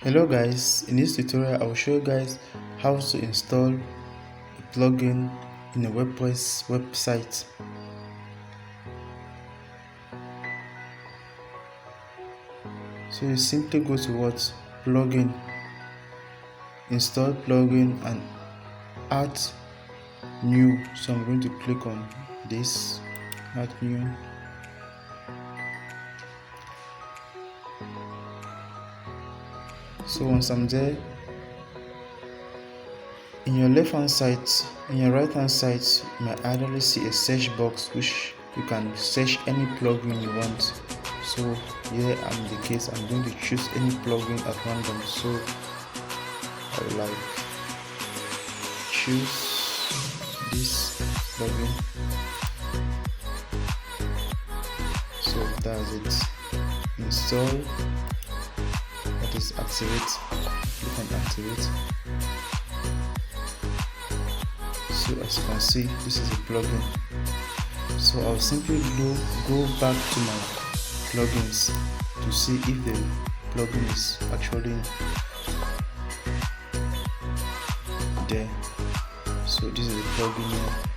Hello guys, in this tutorial I will show you guys how to install a plugin in a WordPress website. So you simply go to plugin, install plugin and add new. So I'm going to click on this, add new. So once I'm there, in your right hand side you might ideally see a search box which you can search any plugin you want. So here I'm the case, I'm going to choose any plugin at random. So I will like choose this plugin. So that's it. Install, that is activate. You can activate. So as you can see, this is a plugin. So I'll simply go back to my plugins to see if the plugin is actually there. So this is the plugin here.